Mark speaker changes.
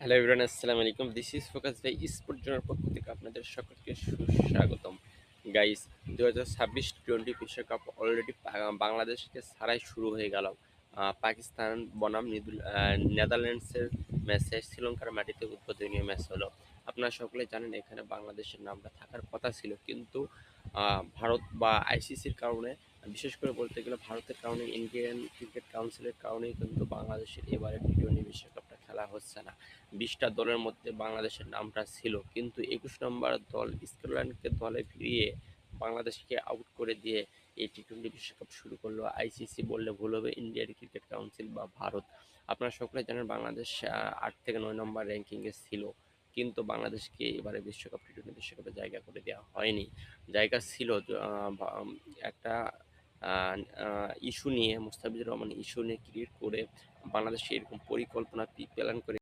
Speaker 1: Hello everyone, আসসালামু আলাইকুম। This is focus by sport জোনের পক্ষ থেকে আপনাদের সকলকে সুস্বাগতম। গাইস, 2026 টোয়েন্টি বিশ্বকাপ অলরেডি বাংলাদেশকে ছাড়াই শুরু হয়ে গেল। পাকিস্তান বনাম নেদারল্যান্ডসের ম্যাচে শ্রীলঙ্কার মাটিতে উদ্বোধনী ম্যাচ হলো। আপনারা সকলে জানেন এখানে বাংলাদেশের নামটা থাকার কথা ছিল, কিন্তু ভারত বা আইসিসির কারণে, বিশেষ করে বলতে গেলে ভারতের কারণে, ইন্ডিয়ান ক্রিকেট কাউন্সিলের কারণেই কিন্তু বাংলাদেশের এবারে টি-20 বিশ্বকাপটা খেলা হচ্ছে না। 20টা দলের মধ্যে বাংলাদেশের নামটা ছিল, কিন্তু 21 নম্বর দল স্কটল্যান্ডকে দলে ফিরিয়ে বাংলাদেশকে আউট করে দিয়ে এই টি-20 বিশ্বকাপ শুরু করলো। আইসিসি বললে ভুল হবে, ইন্ডিয়ান ক্রিকেট কাউন্সিল বা ভারত। আপনারা সকলে জানেন বাংলাদেশ 8 থেকে 9 নম্বর র্যাঙ্কিংয়ে ছিল, কিন্তু বাংলাদেশকে এবারে বিশ্বকাপ টি-20 বিশ্বকাপে জায়গা করে দেওয়া হয়নি। জায়গা ছিল একটা ইস্যু নিয়ে, মুস্তাফিজুর রহমান ইস্যু নিয়ে ক্রিয়েট করে বাংলাদেশে এরকম পরিকল্পনা প্ল্যান করে